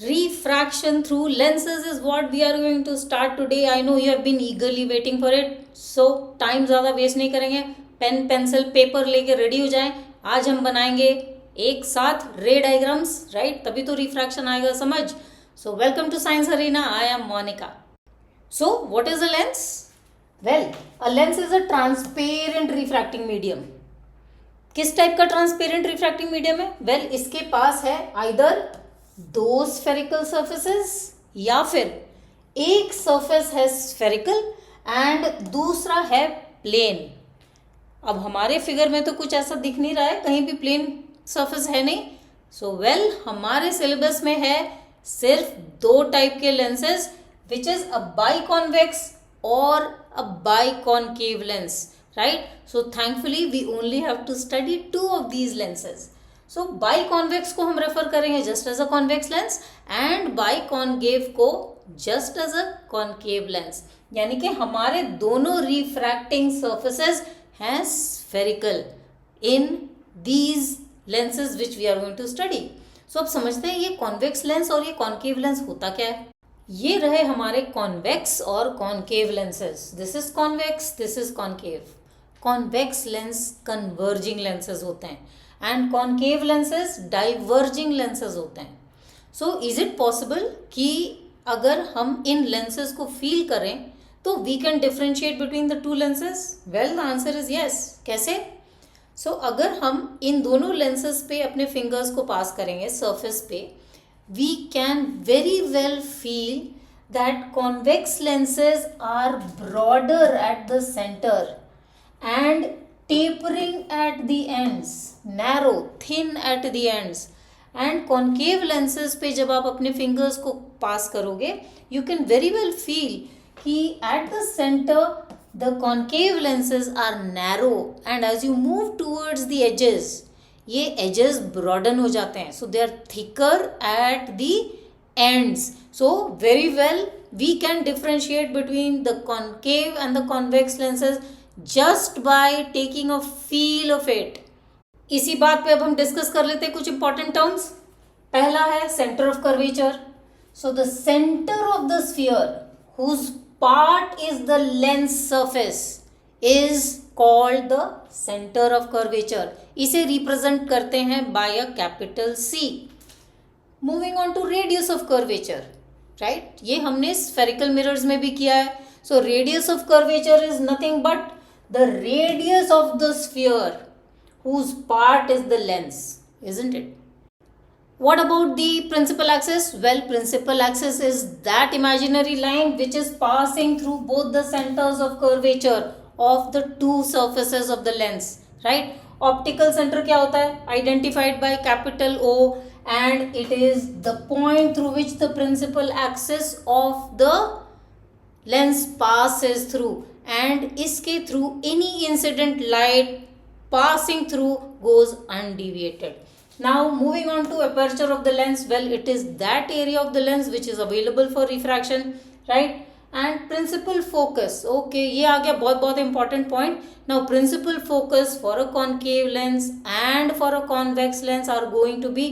Refraction through lenses is what we are going to start today. I know you have been eagerly waiting for it. So time ज़्यादा waste नहीं करेंगे, pen pencil paper लेके ready हो जाएं. आज हम बनाएंगे एक साथ रे डायग्राम्स, राइट? तभी तो रिफ्रैक्शन आएगा समझ. So welcome to science arena. I am Monica. So what is a lens? Well, a lens is a transparent refracting medium. किस टाइप का ट्रांसपेरेंट रिफ्रैक्टिंग मीडियम है? वेल, इसके पास है आइदर दो स्फेरिकल सर्फेसेस या फिर एक सरफेस है स्फेरिकल एंड दूसरा है प्लेन. अब हमारे फिगर में तो कुछ ऐसा दिख नहीं रहा है, कहीं भी प्लेन सरफेस है नहीं. सो वेल, हमारे सिलेबस में है सिर्फ दो टाइप के lenses, which is a biconvex और a biconcave lens, right? So thankfully we only have to study two of these lenses. So biconvex को हम रेफर करेंगे just as a convex lens and biconcave को just as a concave lens. यानी कि हमारे दोनों refracting surfaces हैं spherical in these lenses which we are going to study. So अब समझते हैं ये कॉन्वेक्स लेंस और ये कॉनकेव लेंस होता क्या है. ये रहे हमारे कॉन्वेक्स और concave lenses. This is convex, this is concave. Convex lens converging lenses होते हैं and concave lenses diverging lenses होते हैं. सो इज इट पॉसिबल कि अगर हम इन लेंसेज को फील करें तो we can differentiate between the two lenses? Well, the answer is yes. कैसे? सो अगर हम इन दोनों लेंसेज पे अपने फिंगर्स को पास करेंगे सरफेस पे, we can very well feel that convex lenses are broader at the centre and tapering at the ends, narrow, thin at the ends. and concave lenses पे जब आप अपने fingers को pass करोगे, you can very well feel कि at the center the concave lenses are narrow and as you move towards the edges, ये edges broaden हो जाते हैं, so they are thicker at the ends. So very well we can differentiate between the concave and the convex lenses just by taking a feel of it. इसी बात पे अब हम discuss कर लेते हैं कुछ इंपॉर्टेंट टर्म्स. पहला है centre of curvature. So the centre of the sphere whose part is the lens surface is called the centre of curvature. इसे रिप्रेजेंट करते हैं by a capital C. Moving on to radius of curvature, right? ये हमने spherical mirrors में भी किया है. So radius of curvature is nothing but the radius of the sphere whose part is the lens, isn't it? What about the principal axis? Well, principal axis is that imaginary line which is passing through both the centers of curvature of the two surfaces of the lens, right? Optical center क्या होता है? Identified by capital O, and it is the point through which the principal axis of the lens passes through, and इसके through any incident light passing through goes undeviated. Now moving on to aperture of the lens, well, it is that area of the lens which is available for refraction, right? and principal focus, okay, ये आ गया बहुत बहुत important point. Now principal focus for a concave lens and for a convex lens are going to be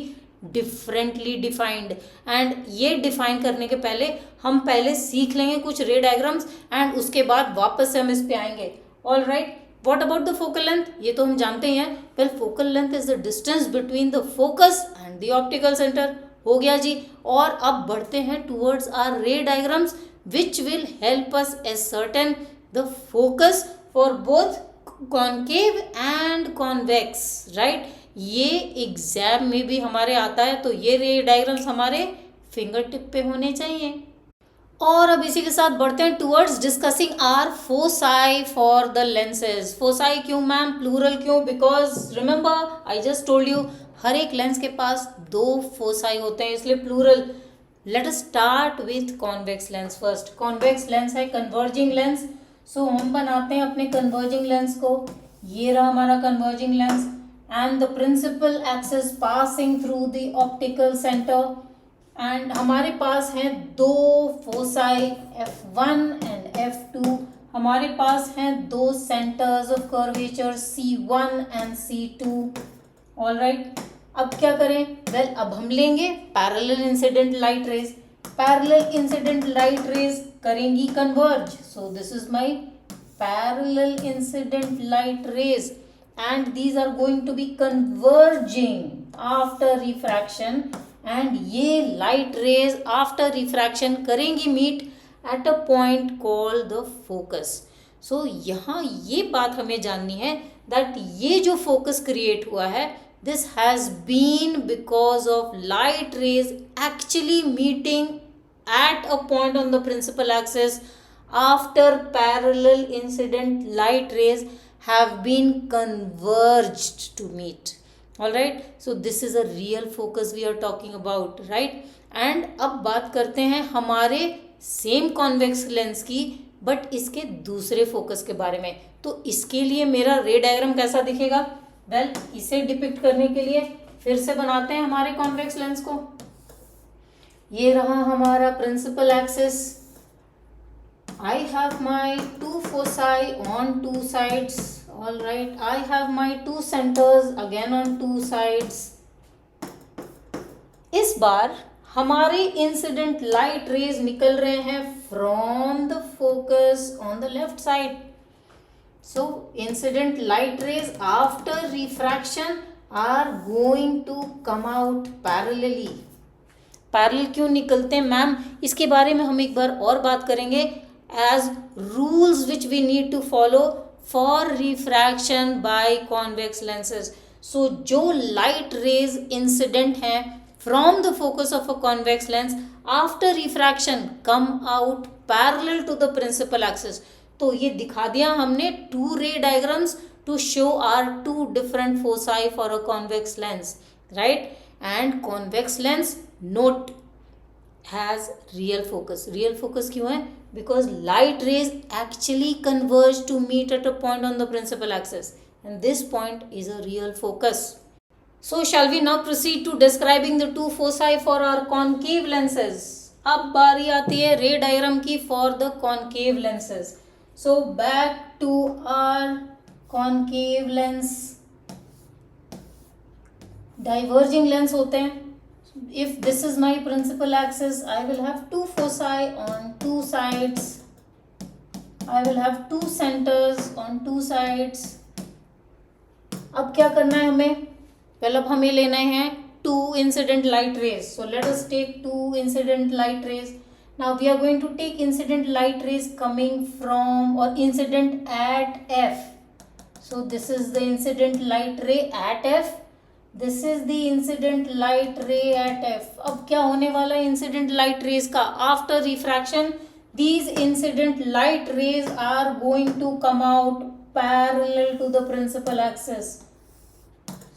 differently defined. And ये define करने के पहले हम पहले सीख लेंगे कुछ रे डायग्राम्स एंड उसके बाद वापस से हम इस पे आएंगे. All right, what about the focal length? ये तो हम जानते ही हैं. Well, focal length is the distance between the focus and the optical centre. हो गया जी. और अब बढ़ते हैं टूवर्ड्स आर रे diagrams which will help us ascertain the focus for both concave and convex, right? ये एग्जाम में भी हमारे आता है, तो ये रे डायग्राम्स हमारे फिंगर टिप पे होने चाहिए. और अब इसी के साथ बढ़ते हैं towards discussing our foci for the lenses. Foci क्यों मैम? प्लूरल क्यों? Because remember I just told you हर एक लेंस के पास दो फोसाई होते हैं, इसलिए plural. Let us start with convex lens first. Convex lens है कन्वर्जिंग लेंस. सो हम बनाते हैं अपने कन्वर्जिंग लेंस को. ये रहा हमारा converging lens and the principal axis passing through the optical center, and हमारे पास हैं दो फोसाई F1 and F2. हमारे पास हैं दो centers of curvature C1 and C2. all right, अब क्या करें? वेल, अब हम लेंगे parallel incident light rays. Parallel incident light rays करेंगी converge. So this is my parallel incident light rays and these are going to be converging after refraction, and ये light rays after refraction करेंगी meet at a point called the focus. So यहाँ ये बात हमें जाननी है that ये जो focus create हुआ है, this has been because of light rays actually meeting at a point on the principal axis after parallel incident light rays have been converged to meet. All right, so this is a real focus we are talking about, right? And अब बात करते हैं हमारे same convex lens की, but इसके दूसरे focus के बारे में. तो इसके लिए मेरा रे डायग्राम कैसा दिखेगा? वेल, इसे डिपिक्ट करने के लिए फिर से बनाते हैं हमारे कॉन्वेक्स लेंस को. ये रहा हमारा principal axis. I have my two foci on two sides. All right, I have my two centers again on two sides. इस बार हमारे इंसिडेंट लाइट रेज निकल रहे हैं from the focus on the left side. So incident light rays after refraction are going to come out parallelly. Parallel क्यों निकलते हैं ma'am? इसके बारे में हम एक बार और बात करेंगे as rules which we need to follow for refraction by convex lenses. So जो light rays incident हैं from the focus of a convex lens after refraction come out parallel to the principal axis. तो ये दिखा दिया हमने two ray diagrams to show our two different foci for a convex lens, right? And convex lens note has real focus. Real focus क्यों है? Because light rays actually converge to meet at a point on the principal axis, and this point is a real focus. So shall we now proceed to describing the two foci for our concave lenses? अब बारी आती है रे diagram की for the concave lenses. So back to our concave lens. Diverging lens होते हैं. If this is my principal axis, I will have two foci on two sides. I will have two centers on two sides. अब क्या करना है हमें? Well, अब हमें लेना है two incident light rays. So let us take two incident light rays. Now we are going to take incident light rays coming from or incident at F. So this is the incident light ray at F. This is the incident light ray at F. अब क्या होने वाला है incident light rays का? After refraction these incident light rays are going to come out parallel to the principal axis.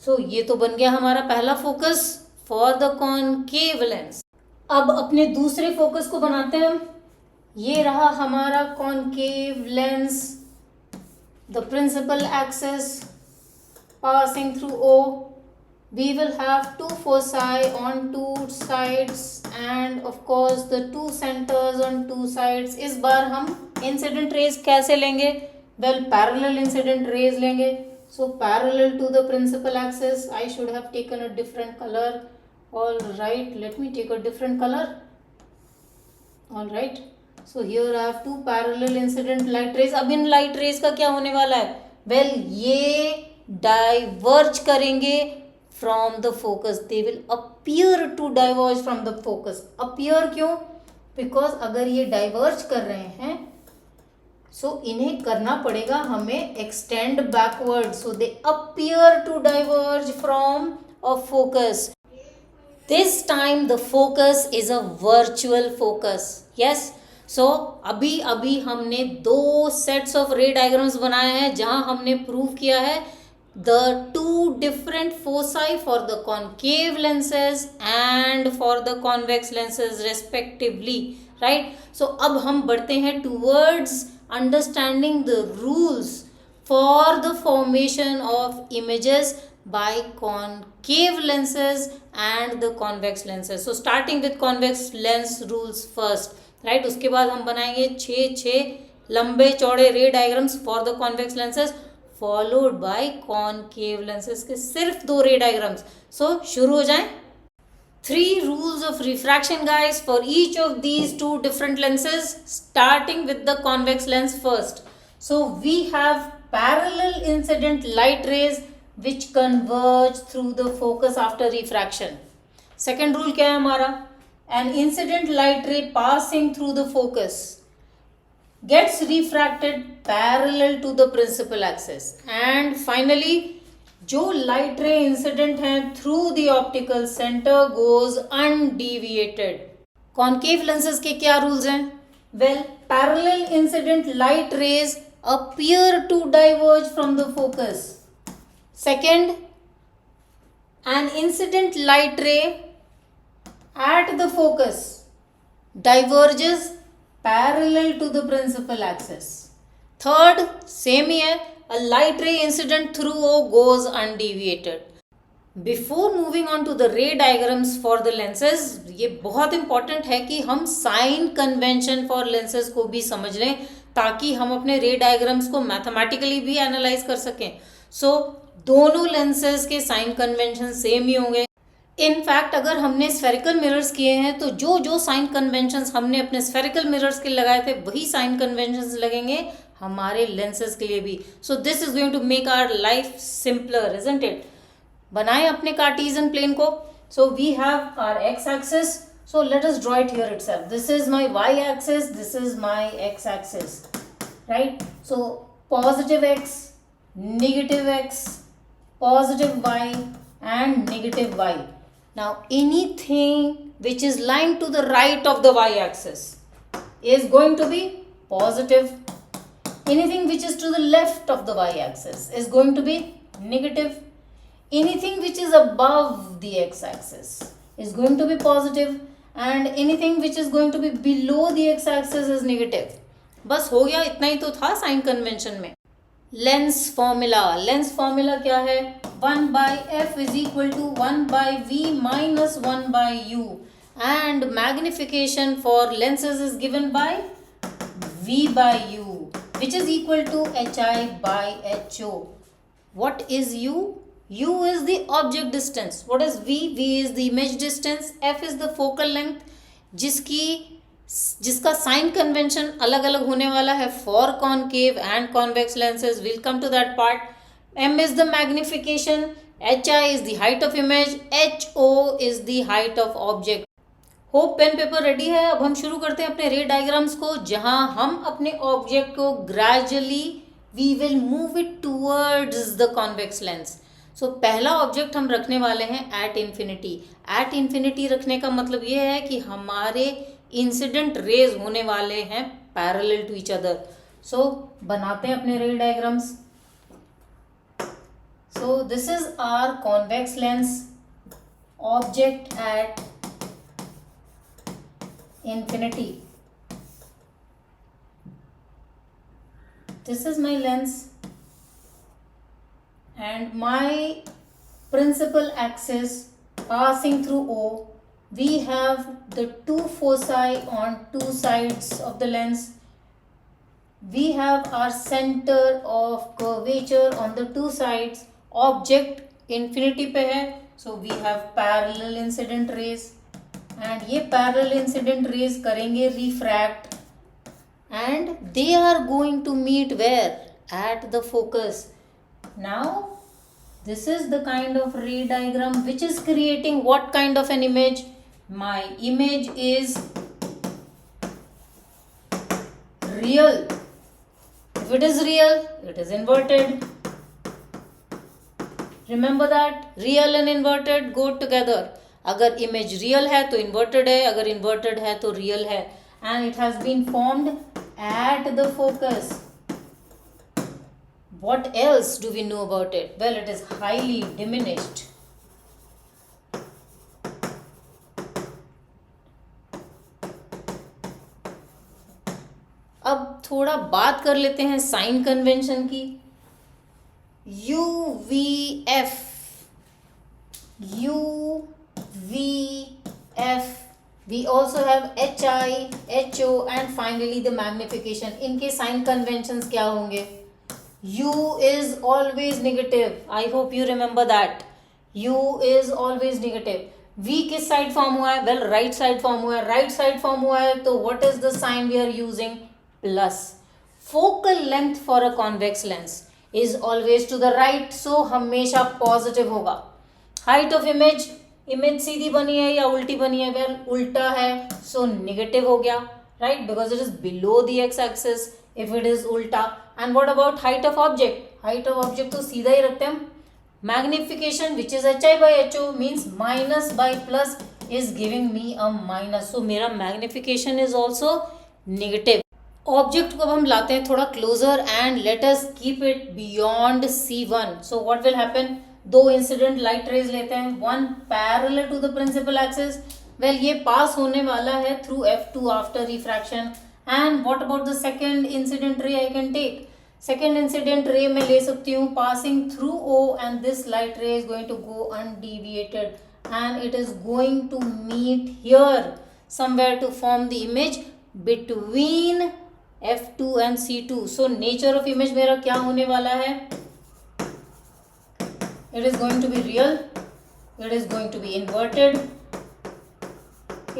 So ये तो बन गया हमारा पहला focus for the concave lens. अब अपने दूसरे फोकस को बनाते हैं हम. ये रहा हमारा concave lens. The principal axis passing through O. We will have two foci on two sides and of course the two centers on two sides. इस बार हम incident rays कैसे लेंगे? Well, parallel incident rays लेंगे. So parallel to the principal axis, I should have taken a different color. All right, let me take a different color. All right, so here I have two parallel incident light rays. अब इन light rays का क्या होने वाला है? Well, ये diverge करेंगे from the focus. They will appear to diverge from the focus. Appear क्यों? Because अगर ये diverge कर रहे हैं so इन्हें करना पड़ेगा हमें extend backward. So they appear to diverge from a focus. This time the focus is a virtual focus. Yes. So अभी हमने दो sets of ray diagrams बनाए हैं जहां हमने prove किया है the two different foci for the concave lenses and for the convex lenses respectively, right? So अब हम बढ़ते हैं towards understanding the rules for the formation of images by concave lenses and the convex lenses. So starting with convex lens rules first, right? उसके बाद हम बनाएंगे 6 लंबे चौड़े रे diagrams for the convex lenses followed by concave lenses के सिर्फ 2 ray diagrams. So शुरू हो जाएं. 3 rules of refraction guys for each of these 2 different lenses, starting with the convex lens first. So we have parallel incident light rays which converge through the focus after refraction. Second rule क्या है हमारा? An incident light ray passing through the focus gets refracted parallel to the principal axis. And finally, जो light ray incident है through the optical centre goes undeviated. Concave lenses के क्या rules हैं? Well, parallel incident light rays appear to diverge from the focus. Second, an incident light ray at the focus diverges parallel to the principal axis. Third, same ही है, a light ray incident through O goes undeviated. Before moving on to the ray diagrams for the lenses, ये बहुत important है कि हम sign convention for lenses को भी समझ लें ताकि हम अपने ray diagrams को mathematically भी analyze कर सकें. So दोनों lenses के sign convention same ही होंगे. इनफैक्ट अगर हमने स्फेरिकल मिरर्स किए हैं तो जो जो साइन कन्वेंशंस हमने अपने स्फेरिकल मिरर्स के लगाए थे वही साइन कन्वेंशंस लगेंगे हमारे लेंसेज के लिए भी. So this is going to make our life simpler, isn't it? बनाएं अपने कार्टेशियन प्लेन को. So we have our X axis. So let us draw it here itself. This is my Y axis, this is my X axis, right? So positive X, negative X, positive Y and negative Y. Now anything which is lying to the right of the y-axis is going to be positive. Anything which is to the left of the y-axis is going to be negative. Anything which is above the x-axis is going to be positive. And anything which is going to be below the x-axis is negative. बस हो गया, इतना ही तो था sign convention में. Lens formula. Lens formula क्या है? 1 by f is equal to 1 by v minus 1 by u, and magnification for lenses is given by v by u, which is equal to hi by ho. What is u? U is the object distance. What is v? V is the image distance. F is the focal length जिसका sign convention अलग अलग होने वाला है for concave and convex lenses. Will come to that part. M is the magnification, HI is the height of image, HO is the height of object. Hope pen paper ready है. अब हम शुरू करते हैं अपने रे डायग्राम्स को, जहां हम अपने ऑब्जेक्ट को gradually we will move it towards the convex lens. So पहला ऑब्जेक्ट हम रखने वाले हैं एट इन्फिनिटी. एट इन्फिनिटी रखने का मतलब ये है कि हमारे इंसिडेंट रेज होने वाले हैं पैरेलल टू ईच अदर. सो बनाते हैं अपने रे diagrams. So this is our convex lens object at infinity. This is my lens and my principal axis passing through O. We have the 2 foci on 2 sides of the lens. We have our center of curvature on the 2 sides. Object infinity पे है, so we have parallel incident rays and ये parallel incident rays करेंगे refract and they are going to meet where? At the focus. Now this is the kind of ray diagram which is creating what kind of an image? My image is real. If it is real, it is inverted. Remember that real and inverted go together. अगर image real है तो inverted है, अगर inverted है तो real है. And it has been formed at the focus. What else do we know about it? Well, it is highly diminished. अब थोड़ा बात कर लेते हैं साइन कन्वेंशन की. UVF, we also have HI, HO and finally the magnification. इनके sign conventions क्या होंगे? U is always negative. I hope you remember that. U is always negative. V किस साइड फॉर्म हुआ है? वेल राइट साइड फॉर्म हुआ है. Right side form हुआ है तो what is the sign we are using? Plus. Focal length for a convex lens is always to the right, so हमेशा positive होगा. हाइट ऑफ इमेज, इमेज सीधी बनी है या उल्टी बनी है? वेल उल्टा है, सो नेगेटिव हो गया, right, because it is below the x axis if it is उल्टा. And what about height of object? Height of object तो सीधा ही रखते हैं हम. Magnification which is HI by HO means minus by plus is giving me a minus, so मेरा magnification is also negative. Object को अब हम लाते हैं थोड़ा closer and let us keep it beyond C1. So what will happen? दो incident light rays लेते हैं, one parallel to the principal axis. Well ये पास होने वाला है through F2 after refraction. And what about the second incident ray I can take? Second incident ray मैं ले सकती हूँ passing through O and this light ray is going to go undeviated and it is going to meet here somewhere to form the image between F2 and C2. So nature of image मेरा क्या होने वाला है? It is going to be real, it is going to be inverted,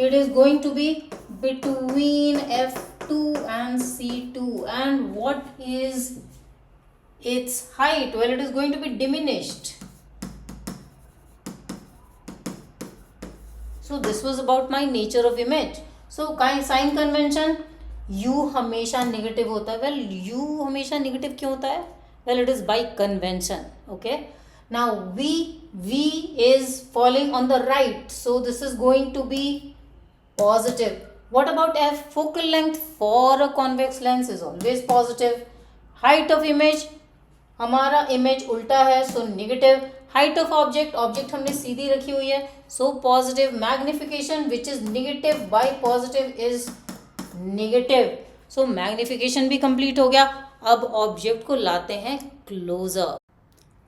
it is going to be between F2 and C2. And what is its height? Well, it is going to be diminished. So this was about my nature of image. So sign convention, U हमेशा negative होता है. Well, U हमेशा negative क्यों होता है? Well, it is by convention. Okay. Now V is falling on the right, so this is going to be positive. What about F? Focal length for a convex lens is always positive. Height of image, हमारा image उल्टा है, so negative. Height of object, object हमने सीधी रखी हुई है, so positive. Magnification which is negative by positive is negative. So magnification भी complete हो गया. अब object को लाते हैं closer.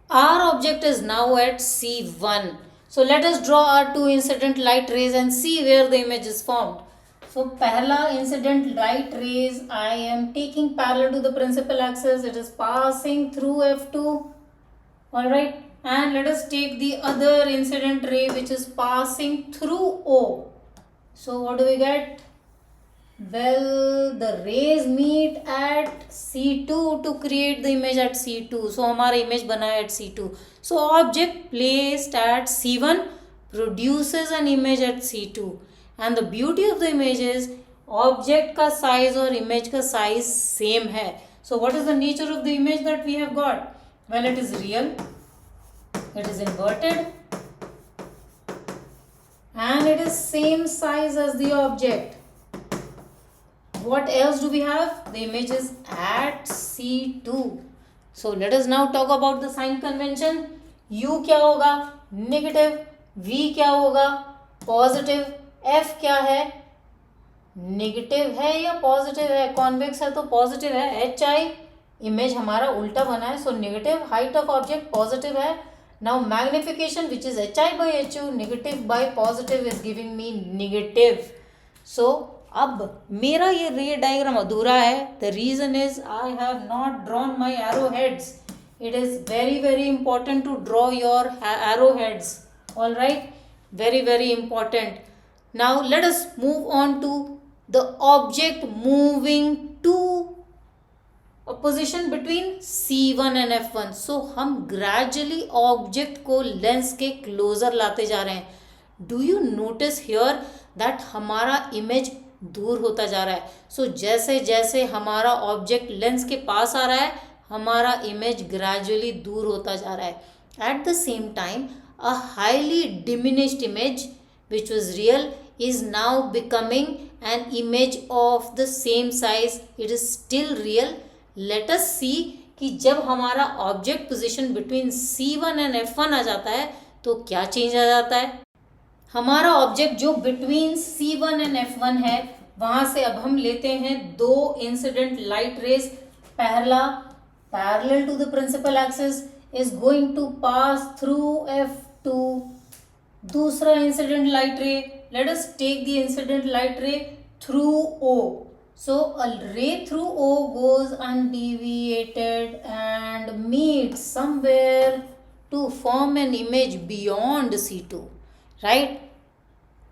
Our object is now at C1. So let us draw our two incident light rays and see where the image is formed. So पहला incident light rays I am taking parallel to the principal axis. It is passing through F2. Alright. And let us take the other incident ray which is passing through O. So what do we get? Well, the rays meet at C2 to create the image at C2. So हमारा image बना है at C2. So object placed at C1 produces an image at C2. And the beauty of the image is object का size और image का size same है. So what is the nature of the image that we have got? Well, it is real. It is inverted. And it is same size as the object. What else do we have? The image is at C2. So let us now talk about the sign convention. U क्या होगा? Negative. V क्या होगा? Positive. F क्या है? Negative है या positive है? Convex है तो positive है. HI image हमारा उल्टा बना है, so negative. Height of object positive है. Now magnification which is HI by HO, negative by positive is giving me negative. So अब मेरा ये रे डायग्राम अधूरा है. The reason is I have not drawn my arrow heads. It is very very important to draw your arrow heads. All right, very very important. Now let us move on to the object moving to a position between C1 and F1. So हम gradually object को lens के closer लाते जा रहे हैं. Do you notice here that हमारा image दूर होता जा रहा है. सो जैसे जैसे हमारा ऑब्जेक्ट लेंस के पास आ रहा है, हमारा इमेज ग्रेजुअली दूर होता जा रहा है. At the same time a highly diminished image which was real is now becoming an image of the same size. It is still real. Let us see कि जब हमारा object position between C1 and F1 आ जाता है तो क्या change आ जाता है. हमारा ऑब्जेक्ट जो बिटवीन C1 एंड F1 है, वहां से अब हम लेते हैं दो इंसिडेंट लाइट रेज. पहला parallel to the principal axis is going to pass through F2. दूसरा incident light ray, let us take the incident light ray through O. So a ray through O goes undeviated and meets somewhere to form an image beyond C2, right?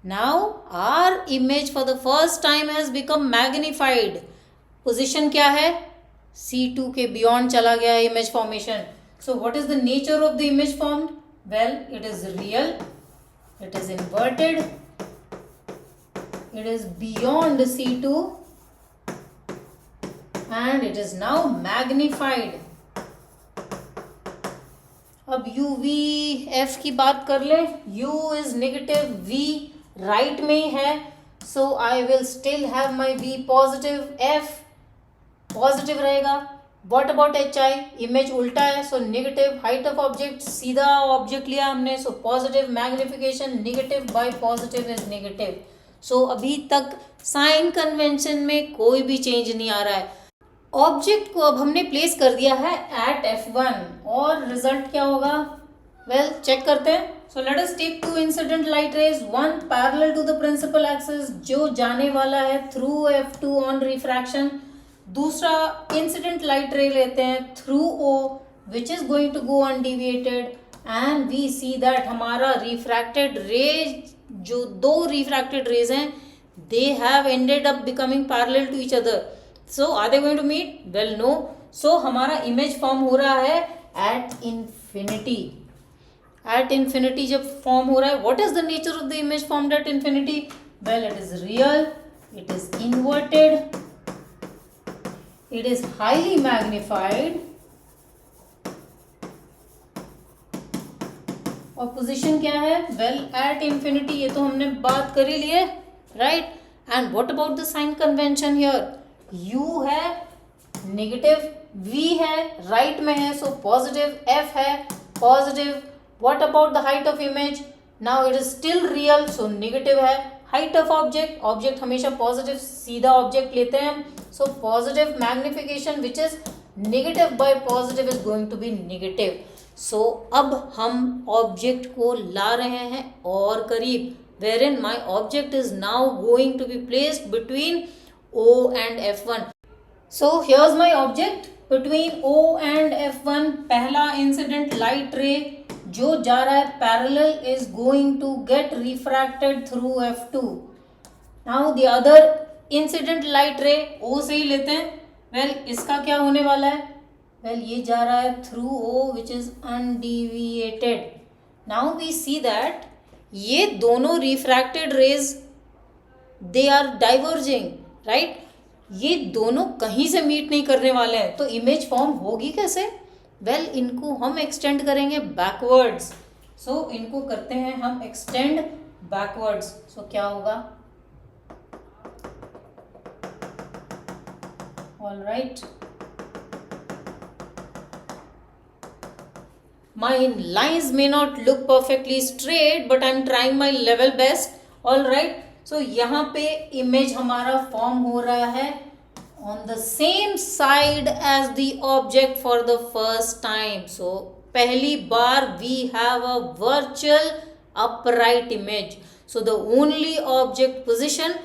Now our image for the first time has become magnified. Position क्या है? C2 के beyond चला गया image formation. So what is the nature of the image formed? Well, it is real, it is inverted, it is beyond C2 and it is now magnified. अब u v f की बात कर ले. u is negative, v right में ही है, so I will still have my v positive, f positive रहेगा. What about H I? Image उल्टा है, so negative. Height of object, सीधा ऑब्जेक्ट लिया हमने, so positive. Magnification, negative by positive is negative. So अभी तक साइन कन्वेंशन में कोई भी चेंज नहीं आ रहा है. ऑब्जेक्ट को अब हमने प्लेस कर दिया है एट F1 और रिजल्ट क्या होगा? वेल चेक करते हैं. So let us take two incident light rays, one parallel to the principal axis जो जाने वाला है थ्रू F2 ऑन रिफ्रैक्शन. दूसरा इंसिडेंट लाइट रे लेते हैं through O which is going to go undeviated and we see that हमारा refracted rays, जो दो रिफ्रैक्टेड रेज हैं, they have ended up becoming parallel to each other. So are they going to meet? Well, no. So हमारा image form हो रहा है at infinity. At infinity जब form हो रहा है, what is the nature of the image formed at infinity? Well, it is real, it is inverted, it is highly magnified. और position क्या है? Well, at infinity, ये तो हमने बात कर ही ली है, right? And what about the sign convention here? u है, नेगेटिव, v है, राइट में है, सो पॉजिटिव, f है, positive. What about the height of image? Now it is still real, so negative है. हाइट ऑफ ऑब्जेक्ट, ऑब्जेक्ट हमेशा positive, सीधा object लेते हैं, so positive. Magnification which is negative by positive is going to be negative. So अब हम object को ला रहे हैं और करीब, wherein my object is now going to be placed between O and F1. So here's my object between O and F1. पहला incident light रे जो जा रहा है parallel is going to get refracted through F2. Now the other incident light ray O से ही लेते हैं. Well, इसका क्या होने वाला है? Well, ये जा रहा है through O which is undeviated. Now we see that ये दोनों refracted rays they are diverging. Right, ये दोनों कहीं से मीट नहीं करने वाले हैं, तो इमेज फॉर्म होगी कैसे? वेल, इनको हम एक्सटेंड करेंगे बैकवर्ड्स. सो इनको करते हैं हम एक्सटेंड बैकवर्ड्स. सो क्या होगा? All right, my lines may not look perfectly straight but I am trying my level best. All right, so यहाँ पे इमेज हमारा फॉर्म हो रहा है on the same side as the object for the first time. So पहली बार we have a virtual upright image. So the only object position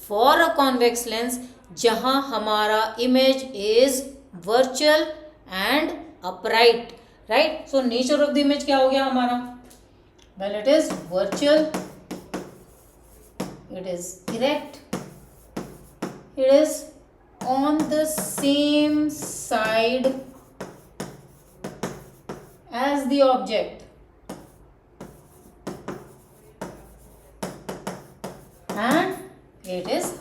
for a convex lens जहाँ हमारा image is virtual and upright. Right, so nature of the image क्या हो गया हमारा? Well, it is virtual, it is erect, it is on the same side as the object and it is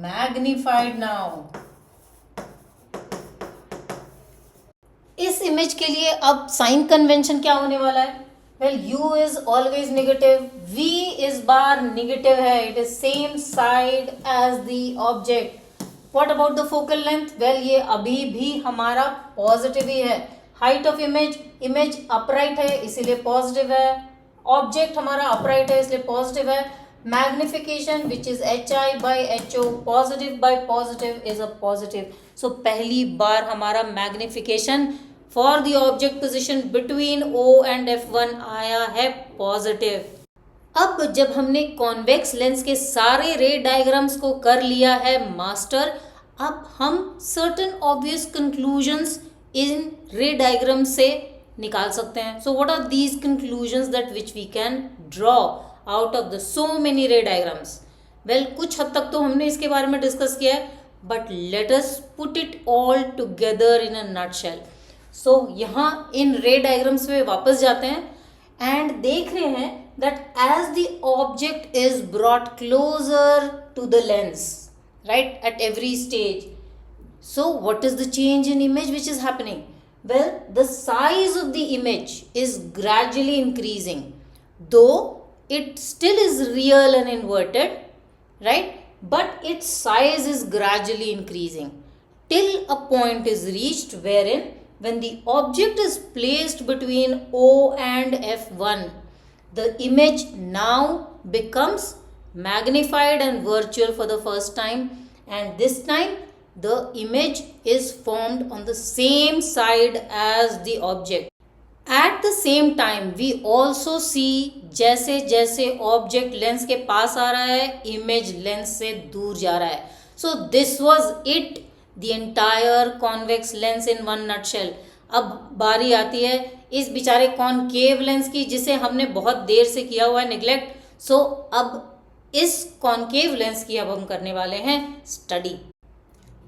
magnified now. इस image के लिए अब sign convention क्या होने वाला है? Well, u is always negative, v is bar negative है, it is same side as the object. What about the focal length? Well, ये अभी भी हमारा पॉजिटिव ही है. Height of image, image upright है इसीलिए पॉजिटिव है. ऑब्जेक्ट हमारा अपराइट है इसलिए पॉजिटिव है. Magnification which is hi by ho, positive by positive is a positive. So पहली बार हमारा magnification for the object position between O and F1 आया है पॉजिटिव. अब जब हमने कॉन्वेक्स लेंस के सारे रे डायग्राम्स को कर लिया है मास्टर, अब हम सर्टन ऑब्वियस कंक्लूजन्स इन रे डायग्राम से निकाल सकते हैं. So what are these conclusions that which we can draw out of the so many ray diagrams. Well, कुछ हद तक तो हमने इसके बारे में डिस्कस किया है, but let us put it all together in a nutshell. So यहाँ इन रे डायग्राम्स में वापस जाते हैं एंड देख रहे हैं that as the object is brought closer to the lens, right, at every stage. So what is the change in image which is happening? Well, the size of the image is gradually increasing, though it still is real and inverted, right, but its size is gradually increasing till a point is reached wherein when the object is placed between O and F1, the image now becomes magnified and virtual for the first time, and this time the image is formed on the same side as the object. At the same time we also see जैसे जैसे object lens के पास आ रहा है, image lens से दूर जा रहा है. So this was it, the entire convex lens in one nutshell. अब बारी आती है इस बेचारे कॉनकेव लेंस की, जिसे हमने बहुत देर से किया हुआ है निग्लेक्ट. सो अब इस कॉनकेव लेंस की अब हम करने वाले हैं स्टडी.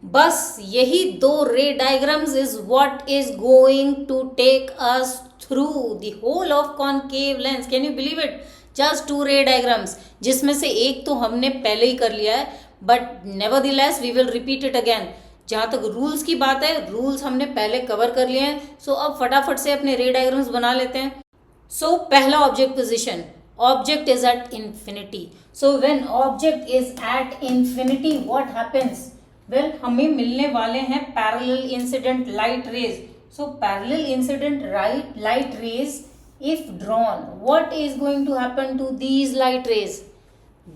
बस यही दो ray diagrams is what is going to take us through the whole of concave lens. Can you believe it? Just 2 ray diagrams, जिसमें से एक तो हमने पहले ही कर लिया है, but nevertheless we will repeat it again. जहाँ तक रूल्स की बात है, रूल्स हमने पहले कवर कर लिए हैं. सो अब फटाफट से अपने रे डायग्राम्स बना लेते हैं. सो पहला object position, object is at infinity. So when object is at infinity, what happens? Well, हमें मिलने वाले हैं parallel incident light rays. So parallel incident light rays, if drawn, what is going to happen to these light rays?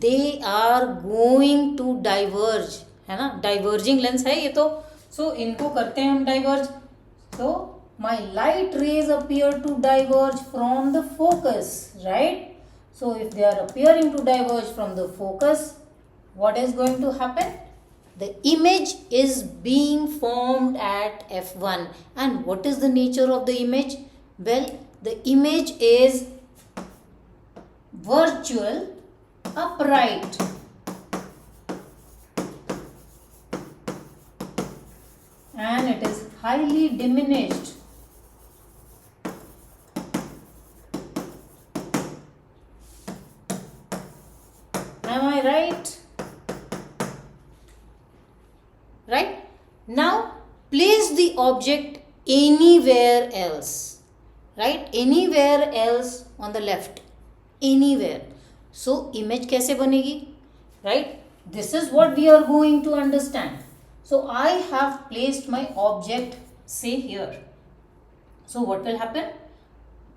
They are going to diverge, है ना. diverging lens है ये तो. So इनको करते हैं हम diverge. So my light rays appear to diverge from the focus, right? So if they are appearing to diverge from the focus, what is going to happen? The image is being formed at F1. And what is the nature of the image? Well, the image is virtual, upright, and it is highly diminished. Am I right? Right? Now place the object anywhere else. Right? Anywhere else on the left. Anywhere. So image कैसे बनेगी? Right? This is what we are going to understand. So I have placed my object, say here. So what will happen?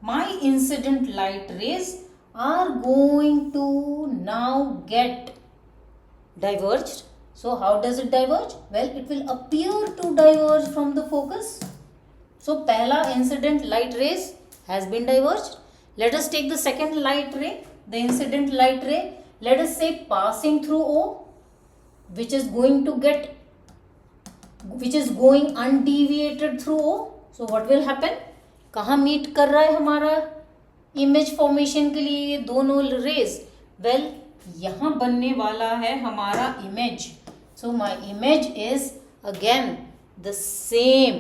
My incident light rays are going to now get diverged. So how does it diverge? Well, it will appear to diverge from the focus. So pehla incident light rays has been diverged. Let us take the second light ray, the incident light ray. Let us say passing through O, which is going undeviated through O. So what will happen? कहाँ meet कर रहा है हमारा image formation के लिए ये दोनों raise? Well, यहाँ बनने वाला है हमारा image. So my image is again the same.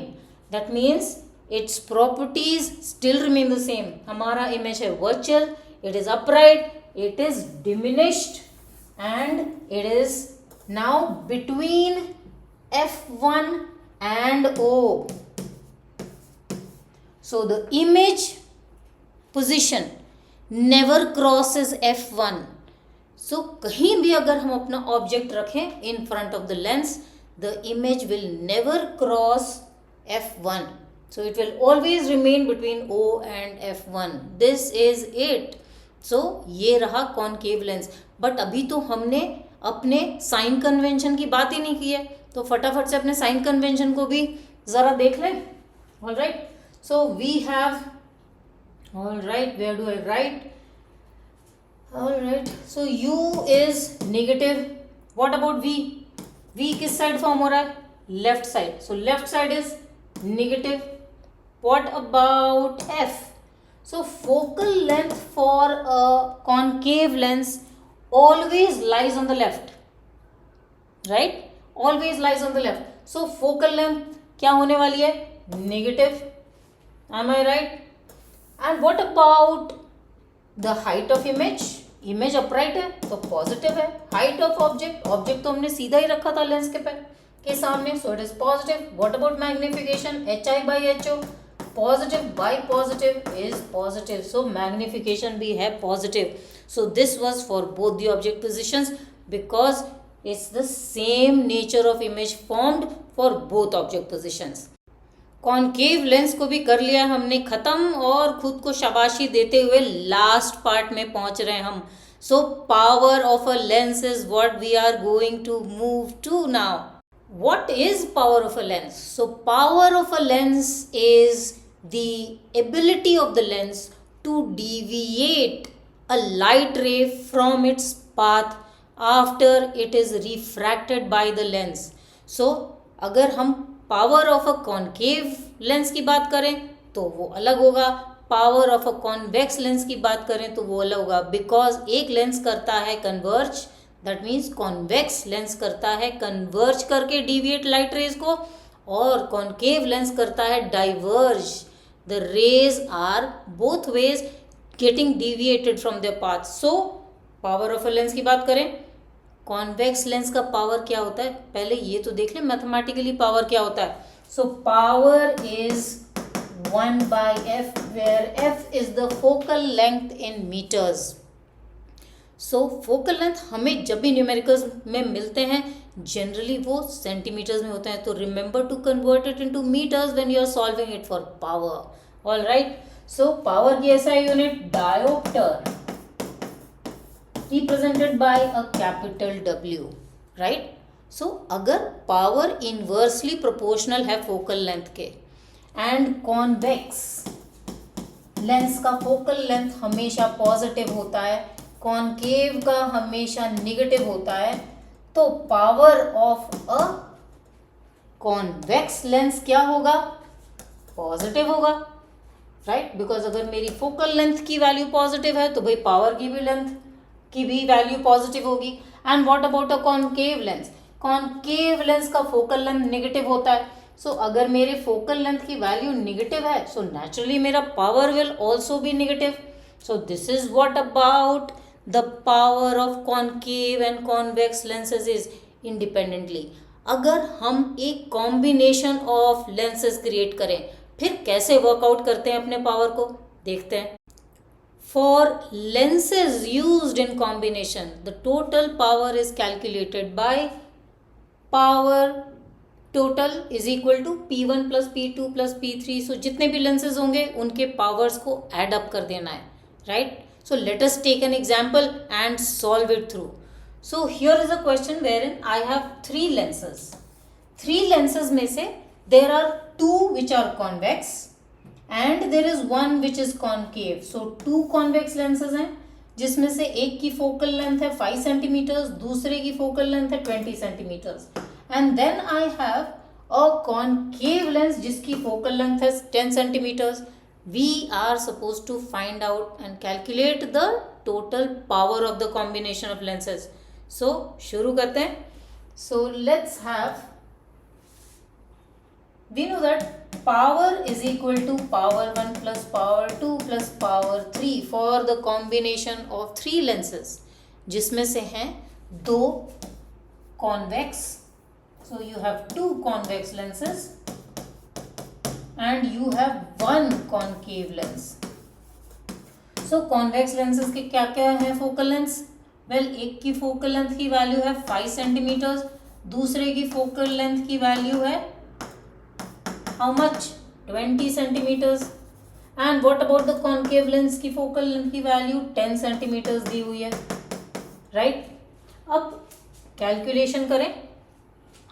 That means its properties still remain the same. हमारा इमेज है virtual, it is upright, it is diminished, and it is now between F1 and O. So the image position never crosses F1. So कहीं भी अगर हम अपना object रखें in front of the lens, the image will never cross F1. So it will always remain between O and F1. This is it. So ये रहा concave lens. But अभी तो हमने अपने साइन कन्वेंशन की बात ही नहीं की है, तो फटाफट से अपने साइन कन्वेंशन को भी ज़रा देख लें. All right. So we have, all right, where do I write? All right, so U is negative. What about V? V किस साइड फॉर्म हो रहा है? Left side. So left side is negative. What about F? So focal length for a concave lens always lies on the left, right? Always lies on the left. So focal length क्या होने वाली है? Negative. Am I right? And what about the height of image? Image upright है तो positive है. Height of object, object तो हमने सीधा ही रखा था लेंस के सामने, so it is positive. What about magnification? HI by HO, positive by positive is positive, so magnification भी है positive. So this was for both the object positions because it's the same nature of image formed for both object positions. Concave lens को भी कर लिया हमने खत्म और खुद को शाबाशी देते हुए लास्ट पार्ट में पहुंच रहे हैं हम. So power of a lens is what we are going to move to now. What is power of a lens? So power of a lens is the ability of the lens to deviate a light ray from its path after it is refracted by the lens. So अगर हम power of a concave lens की बात करें तो वो अलग होगा, power of a convex lens की बात करें तो वो अलग होगा. बिकॉज एक लेंस करता है converge, that means convex lens करता है कन्वर्ज करके डिविएट लाइट रेज को, और कॉन्केव लेंस करता है diverge. The rays are both ways getting deviated from their path. So power of a lens की बात करें, कॉन्वेक्स लेंस का पावर क्या होता है, पहले ये तो देख लें मैथमेटिकली पावर क्या होता है. So power is 1 by f where f is the focal length in meters. So focal length हमें जब भी न्यूमेरिकल्स में मिलते हैं जनरली वो सेंटीमीटर्स में होते हैं, तो remember to convert it into metres when you are solving it for power. All right. So power की ऐसा unit dioptre represented by a capital W, right? So अगर पावर इनवर्सली प्रोपोर्शनल है focal length के and convex lens का focal length हमेशा positive होता है, concave का हमेशा निगेटिव होता है, तो power of a convex lens क्या होगा? पॉजिटिव होगा, राइट? बिकॉज अगर मेरी फोकल लेंथ की वैल्यू पॉजिटिव है तो भाई पावर की भी लेंथ की भी वैल्यू पॉजिटिव होगी. And what about a concave lens? Concave lens का फोकल लेंथ नेगेटिव होता है. सो अगर मेरे फोकल लेंथ की वैल्यू नेगेटिव है सो नेचुरली मेरा power will also be negative. So this is what about the power of concave and convex lenses is independently. अगर हम एक कॉम्बिनेशन ऑफ लेंसेज क्रिएट करें फिर कैसे वर्कआउट करते हैं अपने पावर को, देखते हैं. For lenses used in combination, the total power is calculated by power total is equal to P1 plus P2 plus P3. So जितने भी lenses होंगे उनके powers को add up कर देना है, right? So let us take an example and solve it through. So here is a question wherein I have 3 lenses. 3 lenses में से there are 2 which are convex and there is one which is concave. So 2 convex lenses हैं जिसमें से एक की focal length है 5 centimeters, दूसरे की focal length है 20 centimeters. And then I have a concave lens जिसकी focal length है 10 centimeters. We are supposed to find out and calculate the total power of the combination of lenses. So शुरू करते हैं. So let's have, we know that power is equal to power 1 plus power 2 plus power 3 for the combination of 3 lenses जिसमें से हैं 2 convex. So you have 2 convex lenses and you have 1 concave lens. So convex lenses के क्या क्या है focal lengths? Well, एक की focal length की value है 5 centimeters, दूसरे की focal length की value है how much? 20 centimeters. And what about the concave lens की focal length की value 10 centimeters दी हुई है, right? अब calculation करें.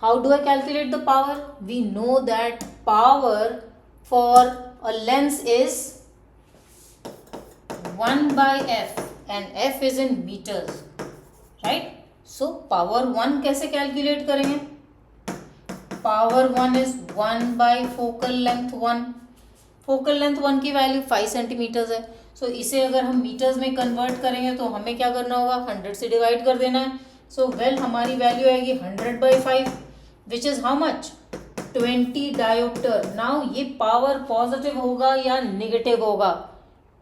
How do I calculate the power? We know that power for a lens is 1 by f and f is in meters, right? So power 1 कैसे calculate करेंगे? Power 1 is 1 by focal length 1. Focal length 1 की value 5 centimetres है. सो इसे अगर हम metres में convert करेंगे तो हमें क्या करना होगा, 100 से डिवाइड कर देना है. सो हमारी वैल्यू आएगी 100/5 which is how much, 20 dioptre. Now ये पावर पॉजिटिव होगा या नेगेटिव होगा?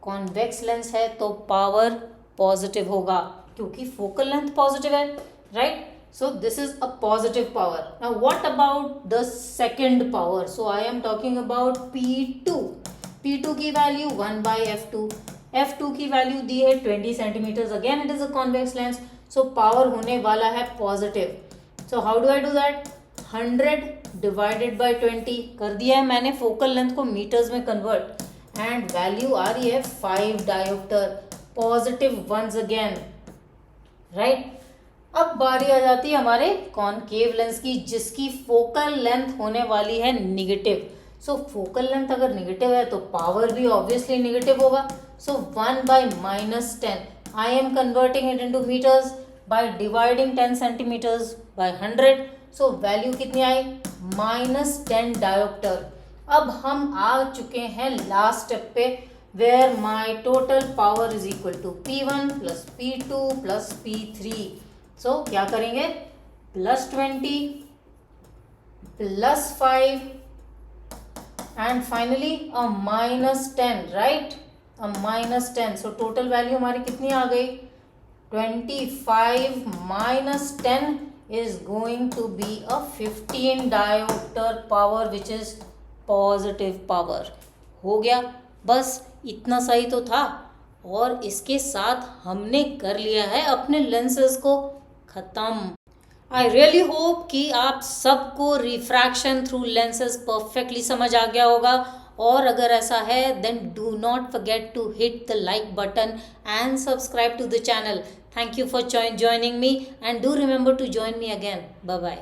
कॉन्वेक्स लेंस है तो पावर पॉजिटिव होगा क्योंकि फोकल लेंथ पॉजिटिव है, right? So this is a positive power. Now what about the second power? So I am talking about P2. P2 की वैल्यू 1 by F2. F2 की value दी है 20 centimetres. Again it is a convex lens, so power होने वाला है positive. So how do I do that? 100 divided by 20 कर दिया है मैंने. फोकल लेंथ को मीटर्स में कन्वर्ट एंड वैल्यू आ रही है 5 dioptre, positive once again, right? अब बारी आ जाती है हमारे कॉनकेव लेंस की जिसकी फोकल लेंथ होने वाली है निगेटिव. सो फोकल लेंथ अगर निगेटिव है तो पावर भी ऑब्वियसली निगेटिव होगा. So 1 by -10. I am converting it into metres by dividing 10 centimetres by 100. So value कितनी आई? -10 डायोप्टर. अब हम आ चुके हैं लास्ट स्टेप पे where my total power is equal to P1 plus P2 plus P3. So क्या करेंगे? +20 +5 and finally a -10, right? A -10. So total value हमारी कितनी आ गई? 25 - 10 is going to be a 15 dioptre power which is positive power. हो गया, बस इतना सही तो था. और इसके साथ हमने कर लिया है अपने लेंसेज को खत्म. आई रियली होप कि आप सबको रिफ्रैक्शन थ्रू लेंसेज परफेक्टली समझ आ गया होगा. और अगर ऐसा है then do not forget to hit the like button and subscribe to the channel. Thank you for joining me and do remember to join me again. Bye bye.